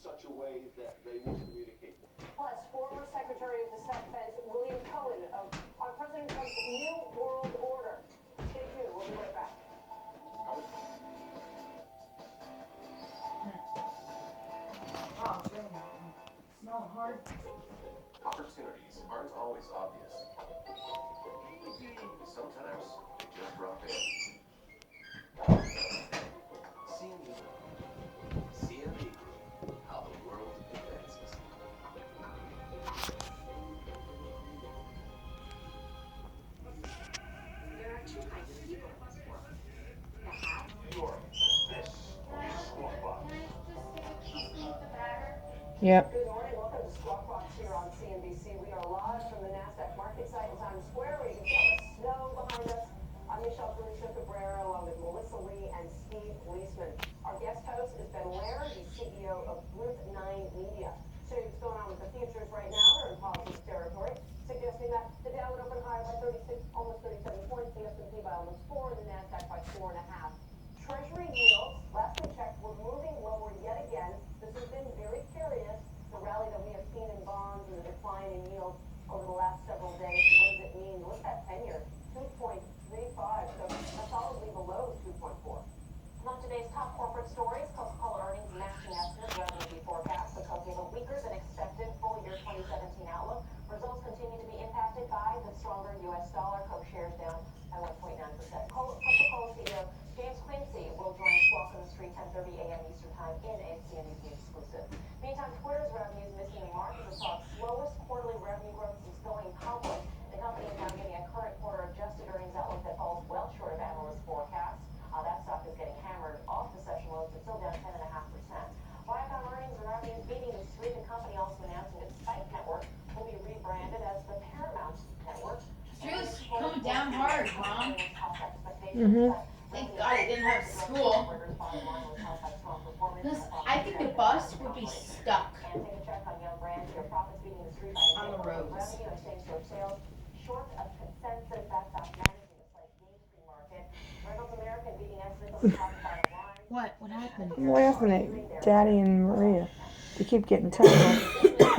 such a way that they miscommunicate. Plus, former Secretary of Defense William Cohen on President Trump's new world order. Stay tuned. We'll be right back. Oh, smelling hard. Opportunities aren't always obvious. Sometimes they just drop in. CME Group, how the world advances. There are two kinds of people in this world. The haves. Yep. Good morning. Welcome to Squawk Box here on CNBC. We are live from the NASDAQ market site in Times Square, where you can feel the snow behind us. I'm Michelle Cabrera, along with Melissa Lee and Steve Leisman. Our guest host is Ben Ware, the CEO of Group 9 Media. So what's going on with the futures right now? They're in positive territory, suggesting that the Dow would open higher by 36, almost 37 points, the S&P by almost 4, and the NASDAQ by 4.5. Treasury yields, last we checked, were moving lower yet again. This has been very curious, the rally that we have seen in bonds and the decline in yields over the last several days. What does it mean? What's that 10-year? 2.35, so solidly below 2.4. Among today's top corporate stories, Coca-Cola earnings matching estimates, revenue forecast. The Coke gave a weaker than expected full-year 2017 outlook. Results continue to be impacted by the stronger U.S. dollar. Coke shares down by 1.9%. Coca-Cola CEO James Quincy will join Squawk on the Street 10:30 a.m. Eastern Time in a CNBC exclusive. Meantime, Twitter's revenues missing the mark as it saw its slowest quarterly revenue growth since going public. The company is now getting a current quarter adjusted earnings outlook that falls well short of analyst forecasts. That stock is getting hammered off the session lows, but still down 10.5%. Viacom earnings and revenues beating the street. The company also announcing its Spike Network will be rebranded as the Paramount Network. It's coming down hard, Mom. Mm-hmm. Thank God I didn't have school. Because I think the bus would be stuck on the roads. Short of consensus, that's not managing the slight gain free market. Reynolds American beating estimates on the top bottom line. What happened? I'm laughing at Daddy and Maria. They keep getting tangled.